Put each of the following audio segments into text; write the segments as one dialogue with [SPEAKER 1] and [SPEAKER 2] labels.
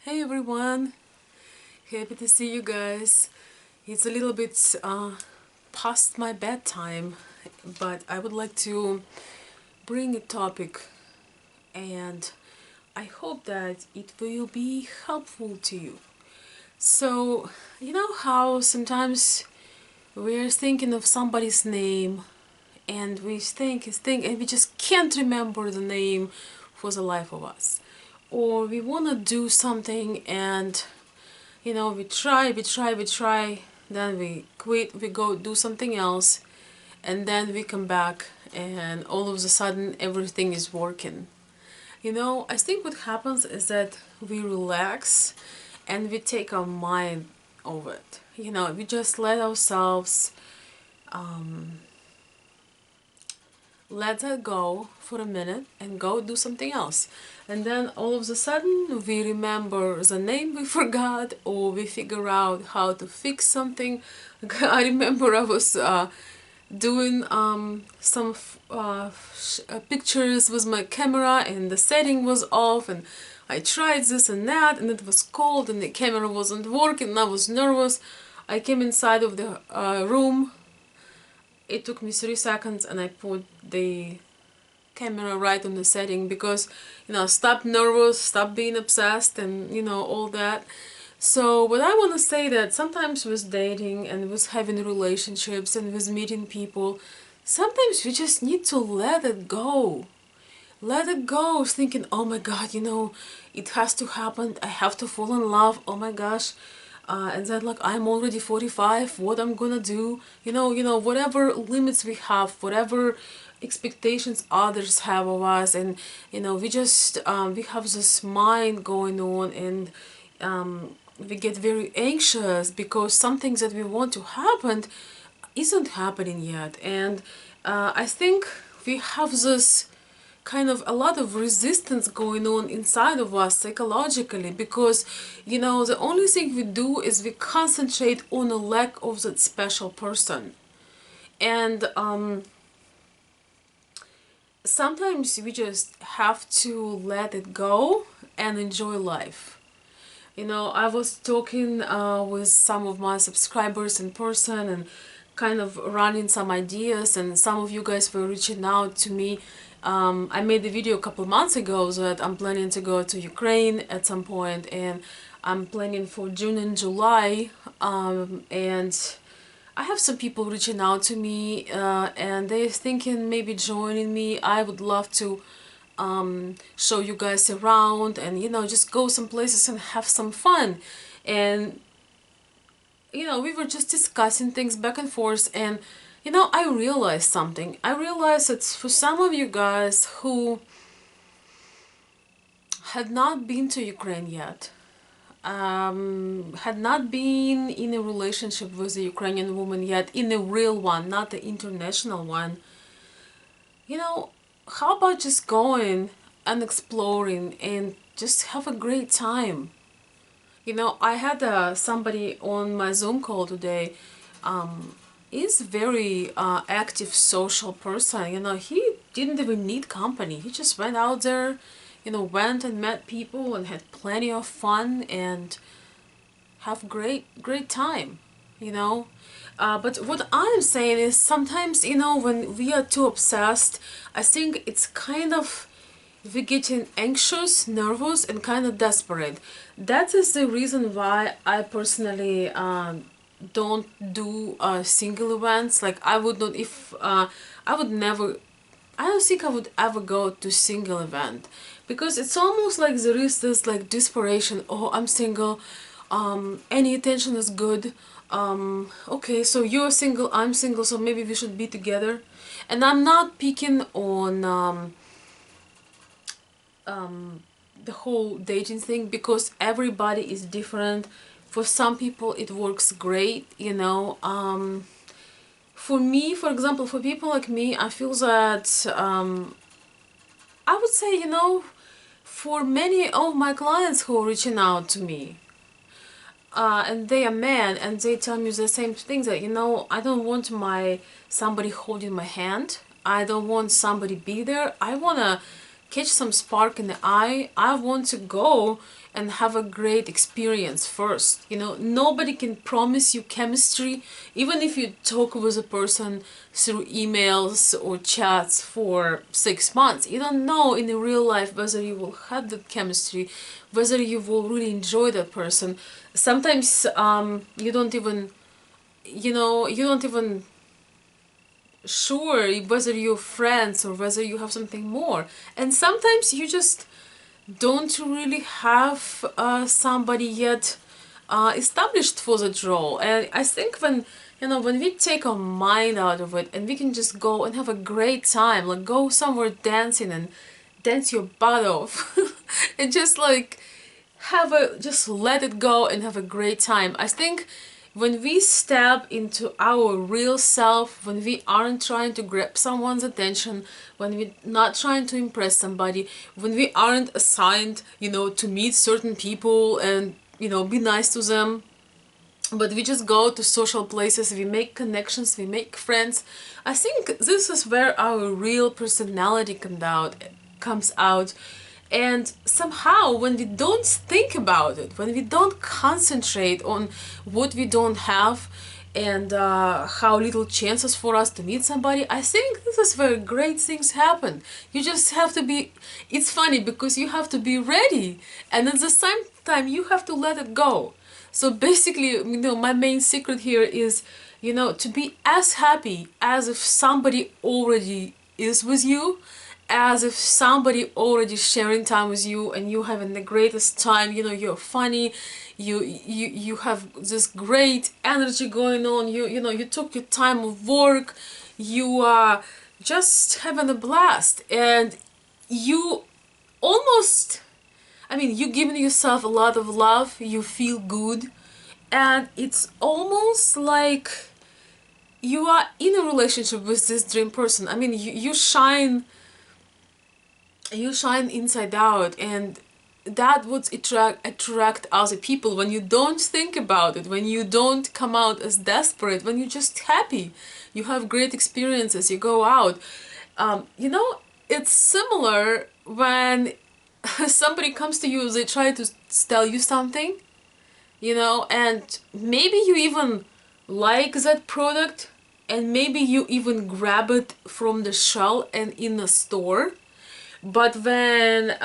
[SPEAKER 1] Hey everyone, happy to see you guys. It's a little bit past my bedtime, but I would like to bring a topic and I hope that it will be helpful to you. So, you know how sometimes we're thinking of somebody's name and we think and we just can't remember the name for the life of us. Or we want to do something and we try, then we quit, we go do something else, and then we come back and all of a sudden everything is working. I think what happens is that we relax and we take our mind over it. We just let ourselves let that go for a minute and go do something else. And then all of a sudden we remember the name we forgot, or we figure out how to fix something. I remember I was doing some pictures with my camera and the setting was off, and I tried this and that and it was cold and the camera wasn't working and I was nervous. I came inside of the room. It took me 3 seconds and I put the camera right on the setting because, stop nervous, stop being obsessed and, all that. So what I want to say that sometimes with dating and with having relationships and with meeting people, sometimes we just need to let it go. Let it go, thinking, oh my God, it has to happen. I have to fall in love. Oh my gosh. And then like I'm already 45, what I'm gonna do, whatever limits we have, whatever expectations others have of us, and we just we have this mind going on, and we get very anxious because some things that we want to happen isn't happening yet. And I think we have this kind of a lot of resistance going on inside of us psychologically, because the only thing we do is we concentrate on a lack of that special person. And sometimes we just have to let it go and enjoy life. I was talking with some of my subscribers in person and kind of running some ideas, and some of you guys were reaching out to me. I made a video a couple months ago that I'm planning to go to Ukraine at some point, and I'm planning for June and July, and I have some people reaching out to me and they're thinking maybe joining me. I would love to show you guys around and just go some places and have some fun. And we were just discussing things back and forth, and I realized something. I realized that for some of you guys who had not been to Ukraine yet, had not been in a relationship with a Ukrainian woman yet, in a real one, not the international one, how about just going and exploring and just have a great time? I had somebody on my Zoom call today. He's very active social person. He didn't even need company. He just went out there, went and met people and had plenty of fun and have great time, but what I'm saying is sometimes, when we are too obsessed, I think it's kind of we're getting anxious, nervous, and kind of desperate. That is the reason why I personally don't do single events. Like I would not, if I would never, I don't think I would ever go to single event, because it's almost like there is this like desperation. Oh, I'm single. Any attention is good. Okay, so you're single, I'm single, so maybe we should be together. And I'm not picking on the whole dating thing, because everybody is different. For some people it works great, for me, for example, for people like me, I feel that I would say, for many of my clients who are reaching out to me, and they are men, and they tell me the same things, that I don't want somebody holding my hand. I don't want somebody be there. I wanna catch some spark in the eye, I want to go and have a great experience first. You know, nobody can promise you chemistry, even if you talk with a person through emails or chats for 6 months. You don't know in the real life whether you will have that chemistry, whether you will really enjoy that person. Sometimes you don't even, you don't even sure whether you're friends or whether you have something more. And sometimes you just don't really have somebody yet established for that role. And I think when when we take our mind out of it and we can just go and have a great time, like go somewhere dancing and dance your butt off and just like just let it go and have a great time. I think when we step into our real self, when we aren't trying to grab someone's attention, when we're not trying to impress somebody, when we aren't assigned, to meet certain people and, be nice to them, but we just go to social places, we make connections, we make friends. I think this is where our real personality comes out. And somehow, when we don't think about it, when we don't concentrate on what we don't have and how little chances for us to meet somebody, I think this is where great things happen. You just have to be, it's funny because you have to be ready, and at the same time, you have to let it go. So basically, my main secret here is, to be as happy as if somebody already is with you, as if somebody already sharing time with you and you having the greatest time. You're funny, you have this great energy going on, you took your time of work, you are just having a blast, and you almost, you giving yourself a lot of love, you feel good, and it's almost like you are in a relationship with this dream person. You shine, inside out, and that would attract other people when you don't think about it, when you don't come out as desperate, when you're just happy, you have great experiences, you go out. It's similar when somebody comes to you, they try to tell you something, and maybe you even like that product, and maybe you even grab it from the shell and in the store. But when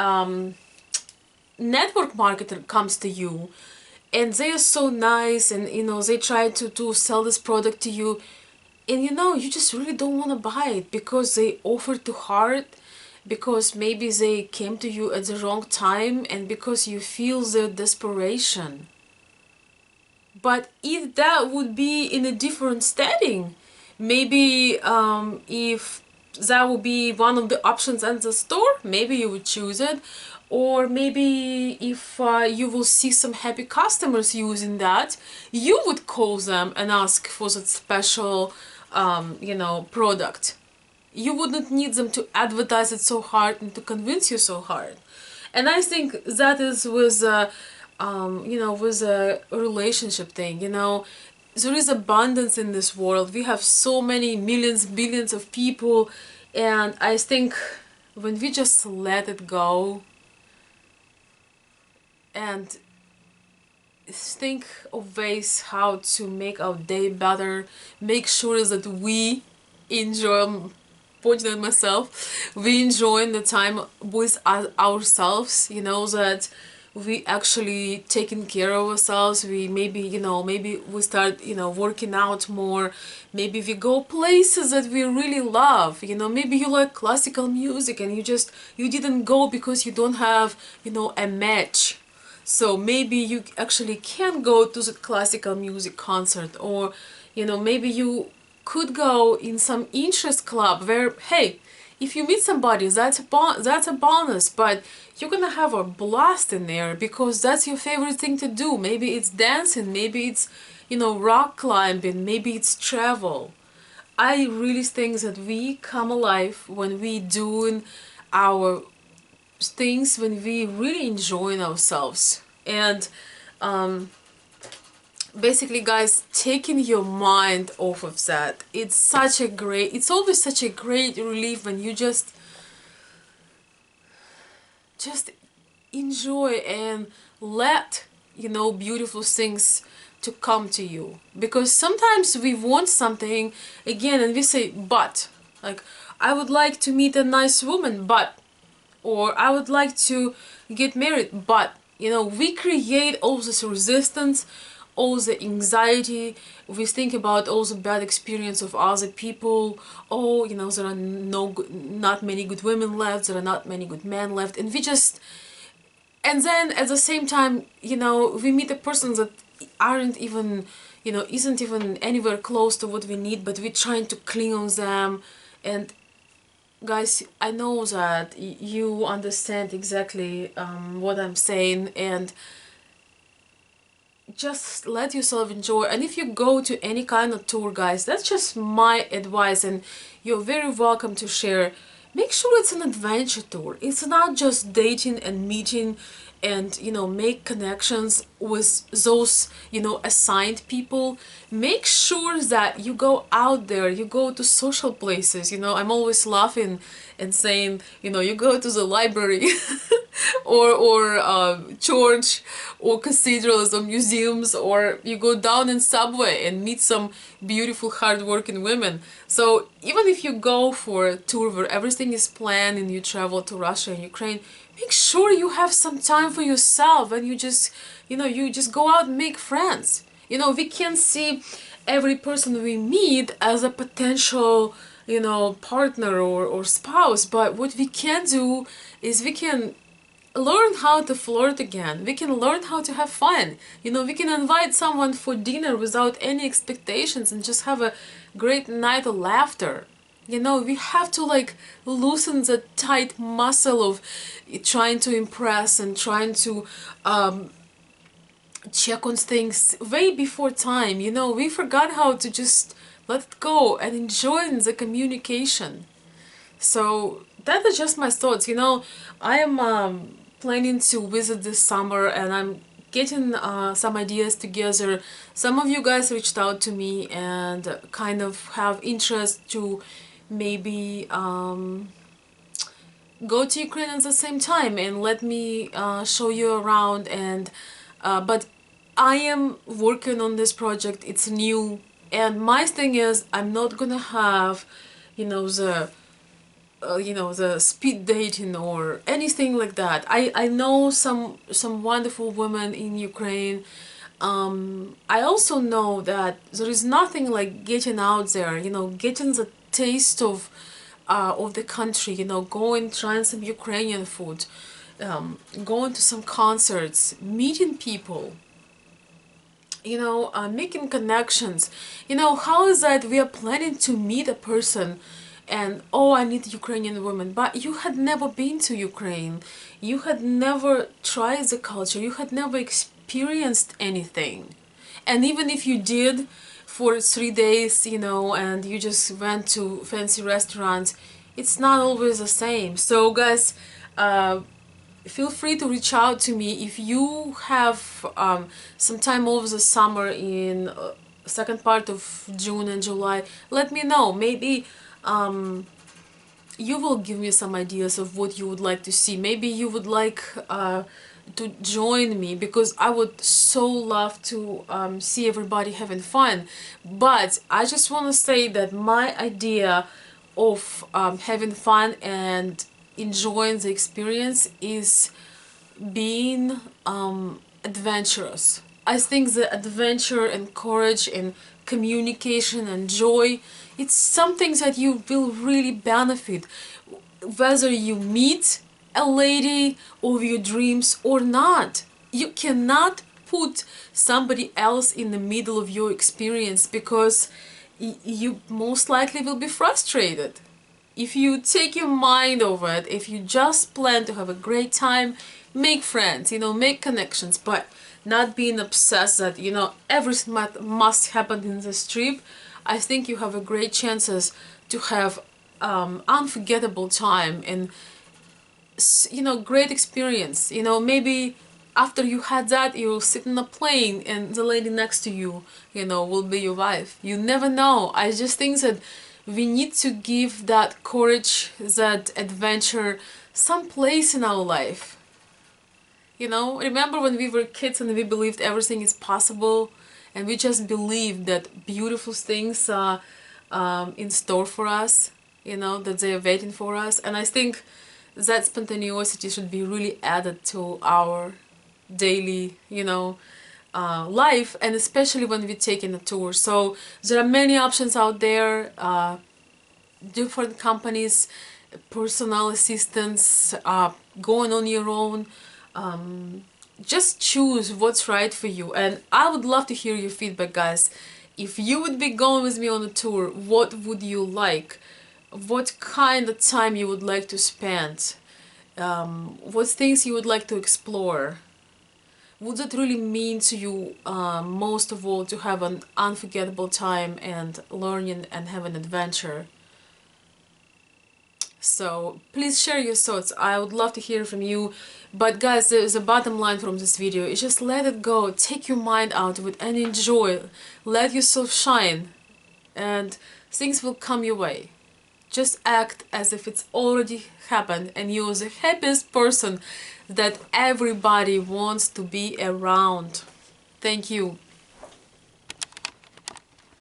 [SPEAKER 1] network marketer comes to you and they are so nice, and they try to sell this product to you, and you just really don't want to buy it because they offer too hard, because maybe they came to you at the wrong time, and because you feel their desperation. But if that would be in a different setting, maybe if that would be one of the options at the store, maybe you would choose it. Or maybe if you will see some happy customers using that, you would call them and ask for that special product. You wouldn't need them to advertise it so hard and to convince you so hard. And I think that is with with a relationship thing. There is abundance in this world. We have so many millions, billions of people, and I think when we just let it go and think of ways how to make our day better, make sure that we enjoy, pointing at myself, we enjoy the time with ourselves, that we actually taking care of ourselves. We maybe we start working out more, maybe we go places that we really love. Maybe you like classical music and you didn't go because you don't have a match, so maybe you actually can go to the classical music concert. Or maybe you could go in some interest club where, hey, if you meet somebody, that's a bonus, but you're gonna have a blast in there because that's your favorite thing to do. Maybe it's dancing, maybe it's rock climbing, maybe it's travel. I really think that we come alive when we doing our things, when we really enjoying ourselves. And basically, guys, taking your mind off of that, it's always such a great relief when you just just enjoy and let, beautiful things to come to you. Because sometimes we want something again and we say but, like, I would like to meet a nice woman, but, or I would like to get married, but, we create all this resistance, all the anxiety. We think about all the bad experience of other people. Oh, there are not many good women left, there are not many good men left, and we just, and then at the same time, we meet a person that aren't even, isn't even anywhere close to what we need, but we're trying to cling on them. And guys, I know that you understand exactly what I'm saying, and just let yourself enjoy. And if you go to any kind of tour, guys, that's just my advice, and you're very welcome to share. Make sure it's an adventure tour. It's not just dating and meeting and, make connections with those, assigned people. Make sure that you go out there, you go to social places. I'm always laughing and saying, you go to the library or church or cathedrals or museums, or you go down in subway and meet some beautiful hardworking women. So even if you go for a tour where everything is planned and you travel to Russia and Ukraine, make sure you have some time for yourself, and you just go out and make friends. We can see every person we meet as a potential, partner or spouse, but what we can do is we can learn how to flirt again. We can learn how to have fun. We can invite someone for dinner without any expectations and just have a great night of laughter. We have to like loosen the tight muscle of trying to impress and trying to check on things way before time. We forgot how to just let it go and enjoy the communication. So that is just my thoughts. I am planning to visit this summer, and I'm getting some ideas together. Some of you guys reached out to me and kind of have interest to maybe go to Ukraine at the same time and let me show you around. And but I am working on this project. It's new, and my thing is I'm not gonna have the speed dating or anything like that. I know some wonderful women in Ukraine. I also know that there is nothing like getting out there, getting the taste of the country, going, trying some Ukrainian food, going to some concerts, meeting people, making connections. How is that we are planning to meet a person and, oh, I need Ukrainian woman, but you had never been to Ukraine, you had never tried the culture, you had never experienced anything. And even if you did for 3 days, and you just went to fancy restaurants, it's not always the same. So guys, feel free to reach out to me if you have some time over the summer in second part of June and July. Let me know. Maybe you will give me some ideas of what you would like to see. Maybe you would like to join me, because I would so love to see everybody having fun. But I just want to say that my idea of having fun and enjoying the experience is being adventurous. I think the adventure and courage and communication and joy, it's something that you will really benefit whether you meet a lady of your dreams or not. You cannot put somebody else in the middle of your experience, because you most likely will be frustrated. If you take your mind over it, if you just plan to have a great time, make friends, make connections, but not being obsessed that, everything must happen in this trip, I think you have a great chances to have unforgettable time and, great experience. Maybe after you had that, you'll sit in a plane and the lady next to you, will be your wife. You never know. I just think that we need to give that courage, that adventure, some place in our life. You know, remember when we were kids and we believed everything is possible, and we just believed that beautiful things are in store for us, you know, that they are waiting for us. And I think that spontaneity should be really added to our daily, you know, life, and especially when we take in a tour. So there are many options out there, different companies, personal assistants, going on your own. Just choose what's right for you, and I would love to hear your feedback, guys. If you would be going with me on a tour, what would you like? What kind of time you would like to spend? What things you would like to explore? Would it really mean to you, most of all, to have an unforgettable time and learning and have an adventure? So please share your thoughts. I would love to hear from you. But guys, there's a bottom line from this video. Is just let it go. Take your mind out of it and enjoy. Let yourself shine, and things will come your way. Just act as if it's already happened and you're the happiest person that everybody wants to be around. Thank you.